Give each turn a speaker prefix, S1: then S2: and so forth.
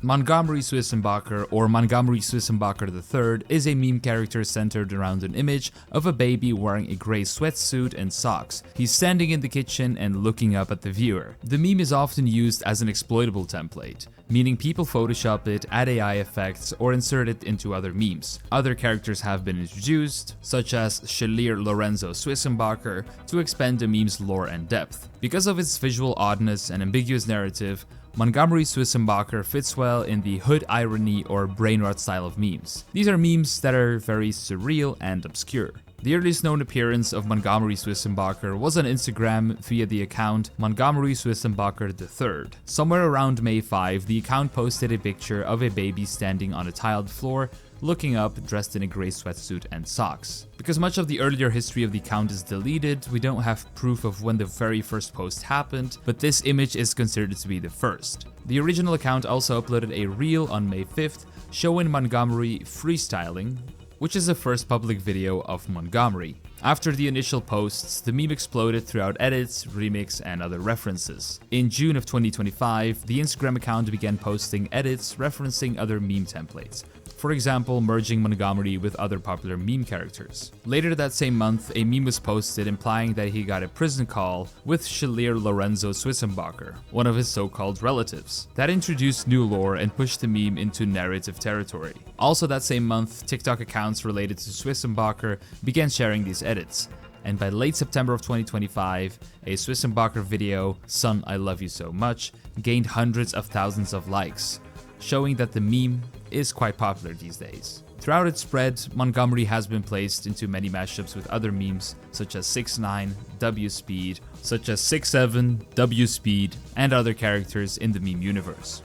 S1: Montgomery Swizzenbocher, or Montgomery Swizzenbocher III, is a meme character centered around an image of a baby wearing a gray sweatsuit and socks. He's standing in the kitchen and looking up at the viewer. The meme is often used as an exploitable template, meaning people Photoshop it, add AI effects, or insert it into other memes. Other characters have been introduced, such as Shalier Lorenzo Swizzenbocher, to expand the meme's lore and depth. Because of its visual oddness and ambiguous narrative, Montgomery Swizzenbocher fits well in the hood irony or brain rot style of memes. These are memes that are very surreal and obscure. The earliest known appearance of Montgomery Swizzenbocher was on Instagram via the account Montgomery Swizzenbocher III. Somewhere around May 5, the account posted a picture of a baby standing on a tiled floor, looking up, dressed in a gray sweatsuit and socks. Because much of the earlier history of the account is deleted, we don't have proof of when the very first post happened, but this image is considered to be the first. The original account also uploaded a reel on May 5th showing Montgomery freestyling, which is the first public video of Montgomery. After the initial posts, the meme exploded throughout edits, remix, and other references. In June of 2025, the Instagram account began posting edits referencing other meme templates. For example, merging Montgomery with other popular meme characters. Later that same month, a meme was posted implying that he got a prison call with Shalier Lorenzo Swizzenbocher, one of his so-called relatives. That introduced new lore and pushed the meme into narrative territory. Also that same month, TikTok accounts related to Swizzenbocher began sharing these edits. And by late September of 2025, a Swizzenbocher video, "Son, I Love You So Much," gained hundreds of thousands of likes, showing that the meme is quite popular these days. Throughout its spread, Montgomery has been placed into many mashups with other memes such as 6ix9ine, WSpeed, such as 6ix7ine, WSpeed, and other characters in the meme universe.